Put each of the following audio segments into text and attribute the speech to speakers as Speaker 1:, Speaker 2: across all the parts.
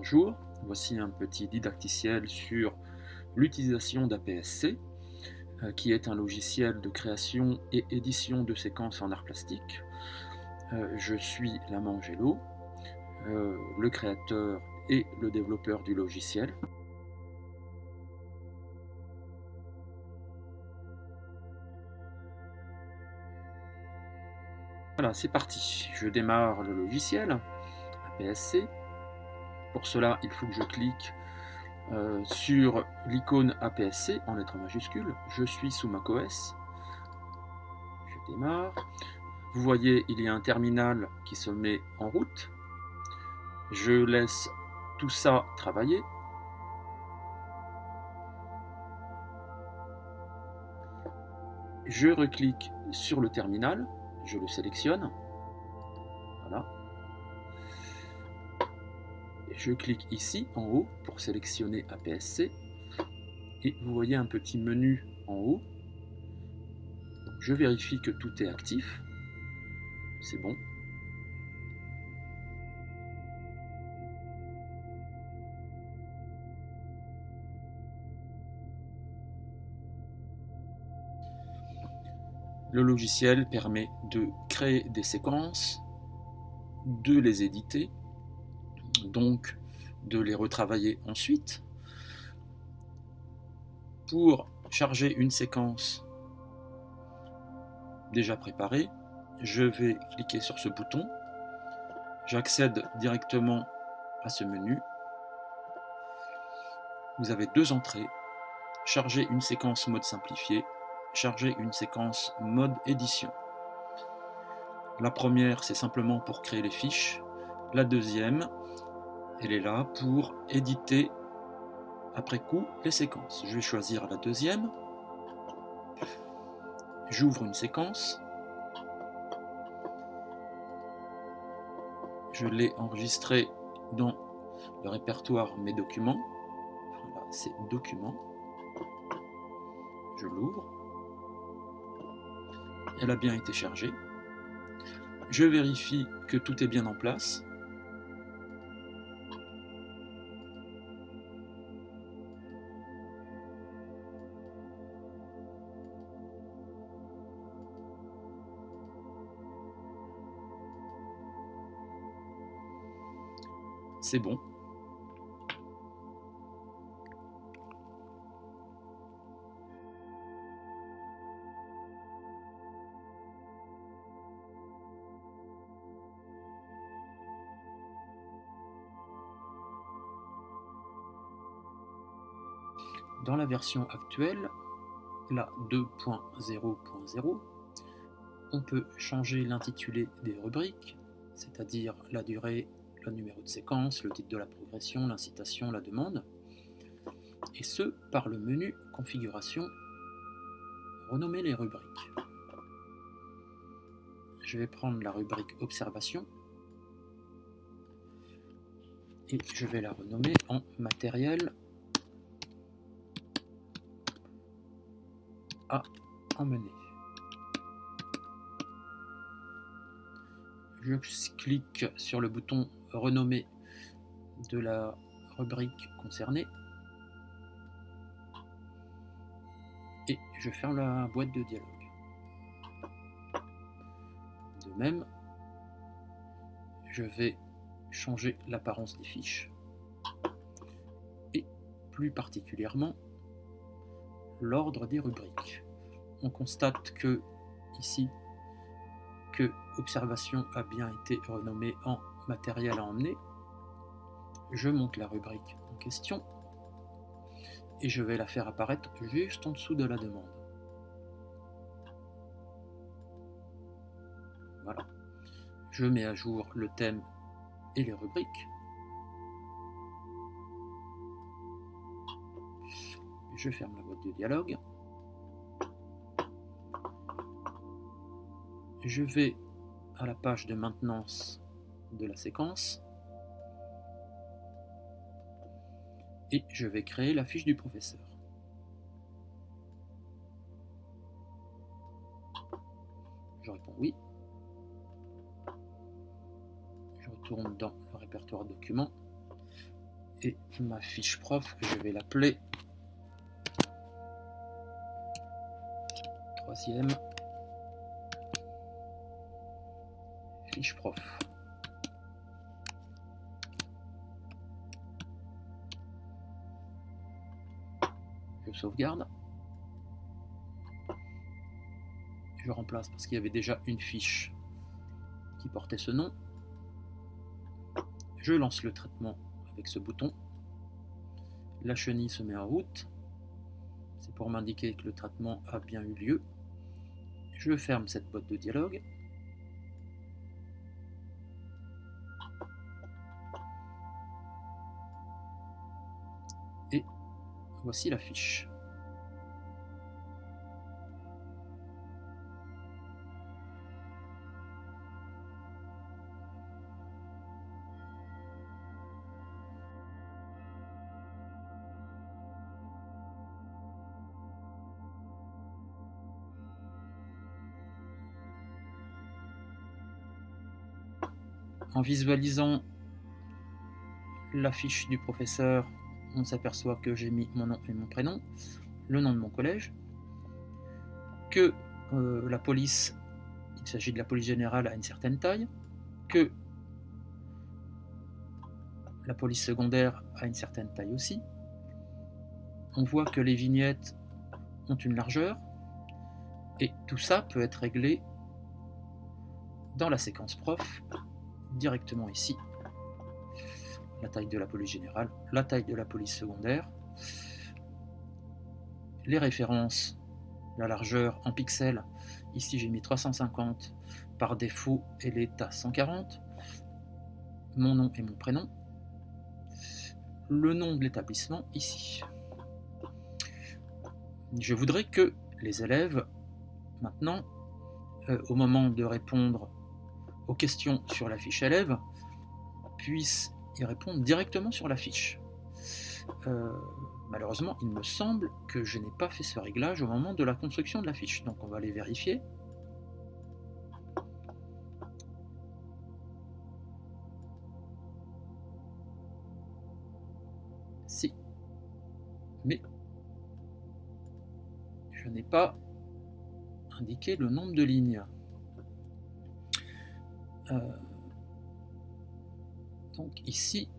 Speaker 1: Bonjour, voici un petit didacticiel sur l'utilisation d'APS-C, qui est un logiciel de création et édition de séquences en art plastique. Je suis Lamangelo, le créateur et le développeur du logiciel. Voilà, c'est parti. Je démarre le logiciel APS-C. Pour cela, il faut que je clique sur l'icône APS-C en lettres majuscules. Je suis sous macOS. Je démarre. Vous voyez, il y a un terminal qui se met en route. Je laisse tout ça travailler. Je reclique sur le terminal, je le sélectionne. Voilà. Je clique ici en haut pour sélectionner APS-C. Et vous voyez un petit menu en haut. Je vérifie que tout est actif. C'est bon. Le logiciel permet de créer des séquences, de les éditer, donc de les retravailler ensuite. Pour charger une séquence déjà préparée, je vais cliquer sur ce bouton. J'accède directement à ce menu. Vous avez deux entrées. Charger une séquence mode simplifié, charger une séquence mode édition. La première, c'est simplement pour créer les fiches. La deuxième, elle est là pour éditer après coup les séquences. Je vais choisir la deuxième. J'ouvre une séquence. Je l'ai enregistrée dans le répertoire Mes documents. Voilà, c'est Documents. Je l'ouvre. Elle a bien été chargée. Je vérifie que tout est bien en place. C'est bon. Dans la version actuelle, la 2.0.0, on peut changer l'intitulé des rubriques, c'est-à-dire la durée, le numéro de séquence, le titre de la progression, l'incitation, la demande, et ce par le menu Configuration, renommer les rubriques. Je vais prendre la rubrique Observation et je vais la renommer en Matériel à emmener. Je clique sur le bouton Renommer de la rubrique concernée et je ferme la boîte de dialogue. De même, je vais changer l'apparence des fiches et plus particulièrement l'ordre des rubriques. On constate que ici que Observation a bien été renommée en Matériel à emmener. Je monte la rubrique en question et je vais la faire apparaître juste en dessous de la demande. Voilà. Je mets à jour le thème et les rubriques. Je ferme la boîte de dialogue. Je vais à la page de maintenance de la séquence et je vais créer la fiche du professeur. Je réponds oui. Je retourne dans le répertoire documents Et ma fiche prof, je vais l'appeler troisième fiche prof. Je sauvegarde. Je remplace parce qu'il y avait déjà une fiche qui portait ce nom. Je lance le traitement avec ce bouton. La chenille se met en route. C'est pour m'indiquer que le traitement a bien eu lieu. Je ferme cette boîte de dialogue. Et voici la fiche. En visualisant la fiche du professeur, on s'aperçoit que j'ai mis mon nom et mon prénom, le nom de mon collège, que la police, il s'agit de la police générale à une certaine taille, que la police secondaire a une certaine taille aussi. On voit que les vignettes ont une largeur, et tout ça peut être réglé dans la séquence prof, directement ici. La taille de la police générale, la taille de la police secondaire, les références, la largeur en pixels, ici j'ai mis 350, par défaut elle est à 140, mon nom et mon prénom, le nom de l'établissement ici. Je voudrais que les élèves, maintenant, au moment de répondre aux questions sur la fiche élève, puissent y répondre directement sur la fiche. Malheureusement, il me semble que je n'ai pas fait ce réglage au moment de la construction de la fiche, donc on va aller vérifier. Si, mais je n'ai pas indiqué le nombre de lignes. Donc ici,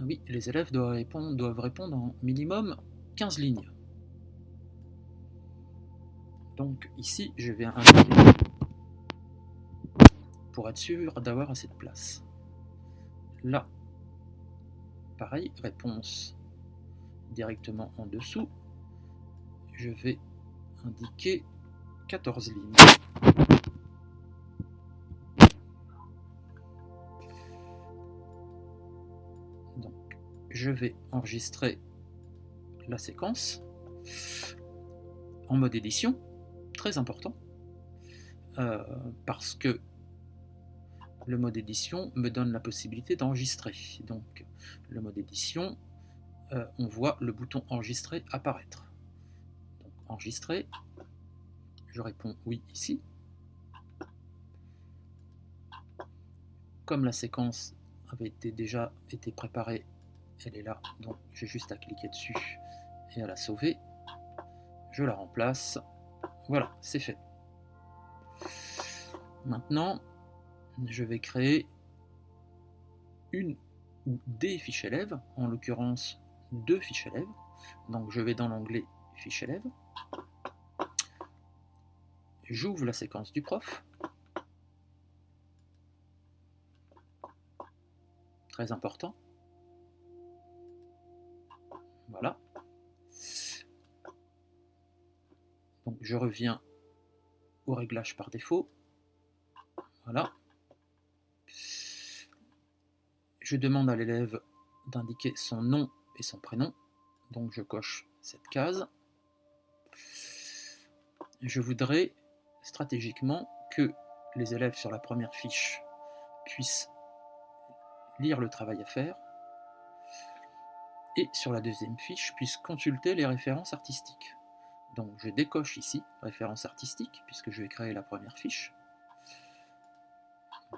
Speaker 1: oui, les élèves doivent répondre en minimum 15 lignes. Donc ici, je vais indiquer pour être sûr d'avoir assez de place. Là, pareil, réponse directement en dessous. Je vais indiquer 14 lignes. Donc, je vais enregistrer la séquence en mode édition, très important, parce que le mode édition me donne la possibilité d'enregistrer. Donc, le mode édition, on voit le bouton enregistrer apparaître. Donc, enregistrer, je réponds oui ici. Comme la séquence avait déjà été préparée, elle est là, donc j'ai juste à cliquer dessus et à la sauver. Je la remplace. Voilà, c'est fait. Maintenant, je vais créer une ou des fiches élèves, en l'occurrence 2 fiches élèves. Donc je vais dans l'onglet fiches élèves. J'ouvre la séquence du prof. Très important. Voilà. Donc je reviens au réglage par défaut. Voilà. Je demande à l'élève d'indiquer son nom et son prénom. Donc je coche cette case. Je voudrais stratégiquement que les élèves sur la première fiche puissent lire le travail à faire et sur la deuxième fiche puissent consulter les références artistiques. Donc je décoche ici référence artistique puisque je vais créer la première fiche.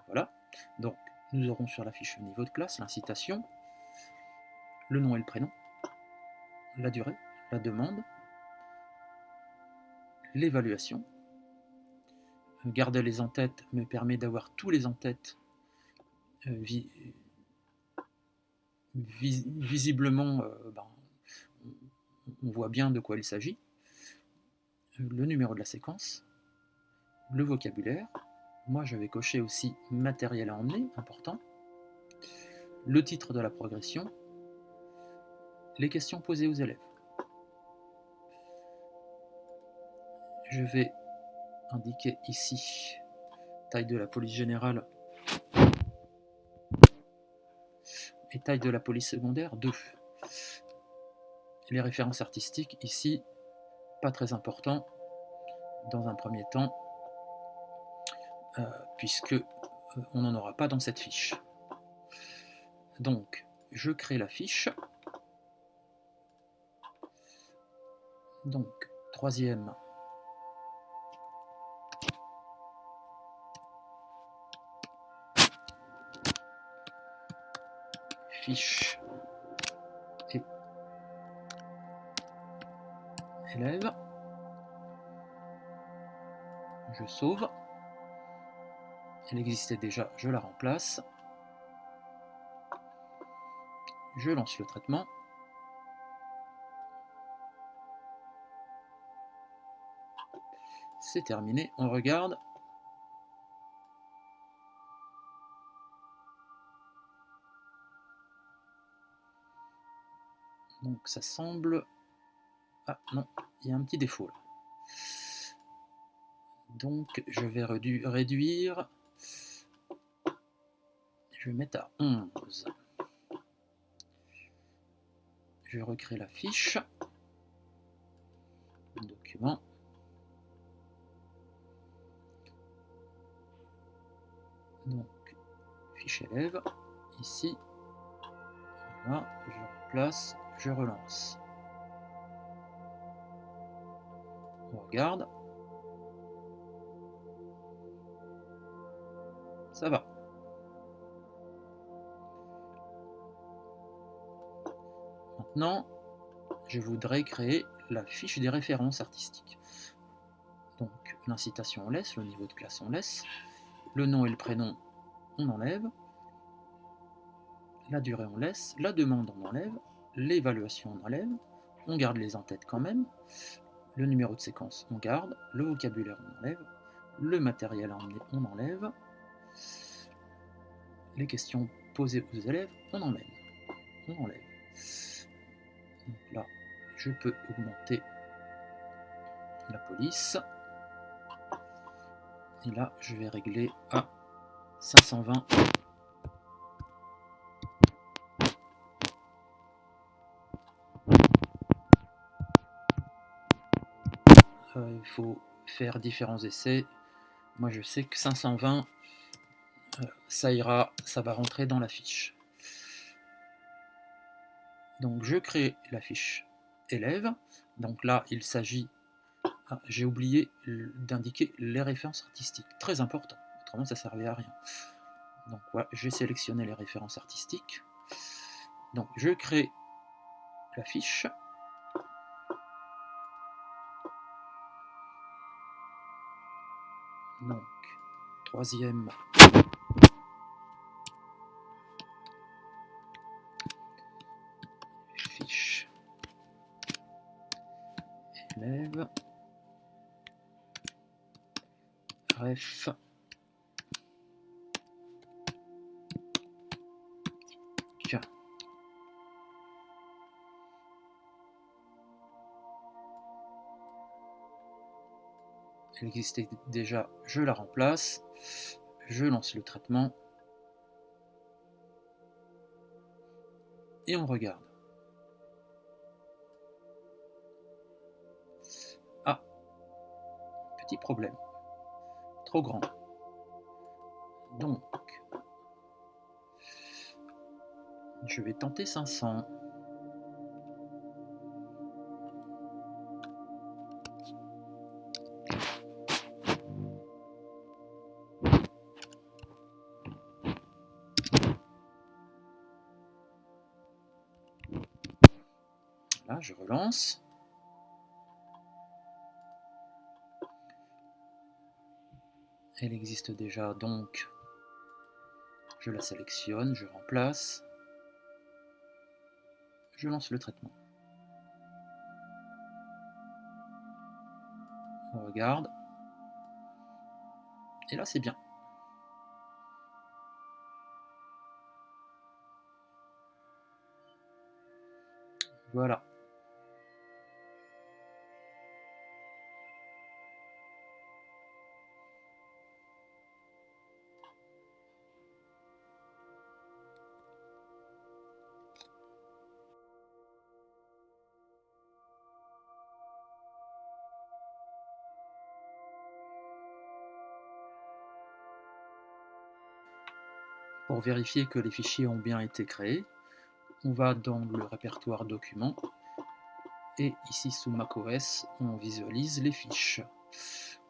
Speaker 1: Voilà. Donc nous aurons sur la fiche niveau de classe l'incitation. le nom et le prénom, la durée, la demande, l'évaluation. Garder les en-têtes me permet d'avoir tous les en-têtes visiblement, on voit bien de quoi il s'agit. Le numéro de la séquence, le vocabulaire. Moi, je vais cocher aussi matériel à emmener, important. Le titre de la progression, les questions posées aux élèves. Je vais indiquer ici taille de la police générale et taille de la police secondaire 2. Les références artistiques ici, pas très important dans un premier temps, puisque on n'en aura pas dans cette fiche. Donc, je crée la fiche. Donc, troisième, fiche et élève. Je sauve. Elle existait déjà, je la remplace. Je lance le traitement. C'est terminé, on regarde. Donc ça semble... Ah non, il y a un petit défaut là. Donc je vais réduire. Je vais mettre à 11. Je recrée la fiche. Document. Donc, fiche élève. Ici. Voilà, je replace, je relance. On regarde. Ça va. Maintenant, je voudrais créer la fiche des références artistiques. Donc, l'incitation on laisse, le niveau de classe on laisse, le nom et le prénom on enlève, la durée on laisse, la demande on enlève, l'évaluation on enlève, on garde les en-têtes quand même, le numéro de séquence on garde, le vocabulaire on enlève, le matériel à emmener on enlève, les questions posées aux élèves on enlève. Donc là, je peux augmenter la police. Et là, je vais régler à 520. Il faut faire différents essais. Moi, je sais que 520, ça ira, ça va rentrer dans la fiche. Donc, je crée la fiche élève. Donc là, il s'agit... Ah, j'ai oublié d'indiquer les références artistiques. Très important. Autrement, ça ne servait à rien. Donc, voilà, j'ai sélectionné les références artistiques. Donc, je crée la fiche. Donc, troisième, fiche élève, ref, elle existait déjà, je la remplace, je lance le traitement et on regarde. Ah, petit problème, trop grand. Donc, je vais tenter 500. Voilà, je relance. Elle existe déjà, donc je la sélectionne, je remplace, je lance le traitement. On regarde. Et là, c'est bien. Voilà. Pour vérifier que les fichiers ont bien été créés, on va dans le répertoire documents et ici sous macOS, on visualise les fiches.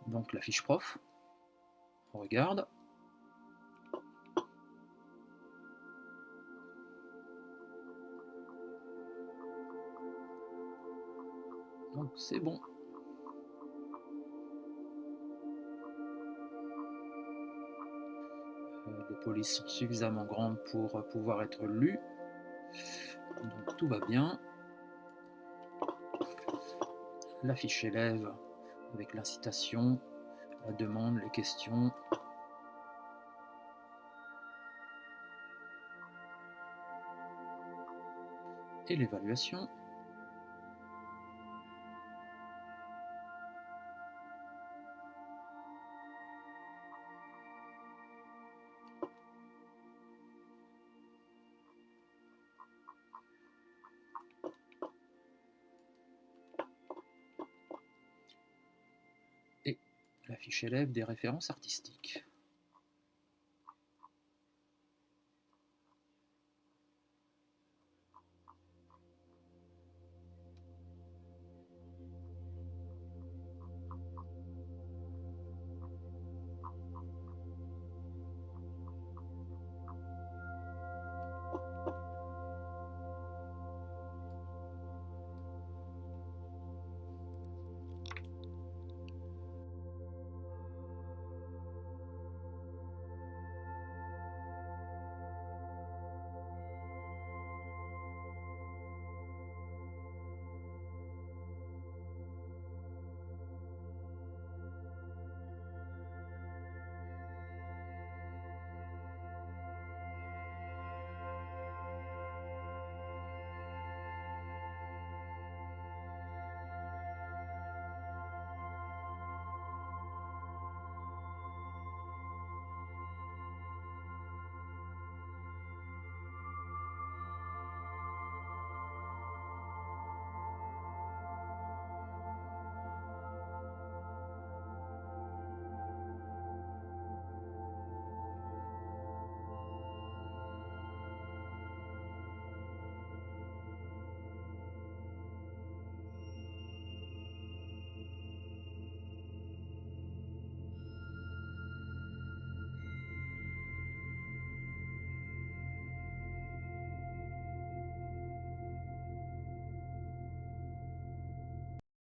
Speaker 1: Donc la fiche prof, on regarde. Donc c'est bon. Les polices sont suffisamment grandes pour pouvoir être lues. Donc tout va bien. La fiche élève avec l'incitation, la demande, les questions. Et l'évaluation. Et la fiche élève des références artistiques.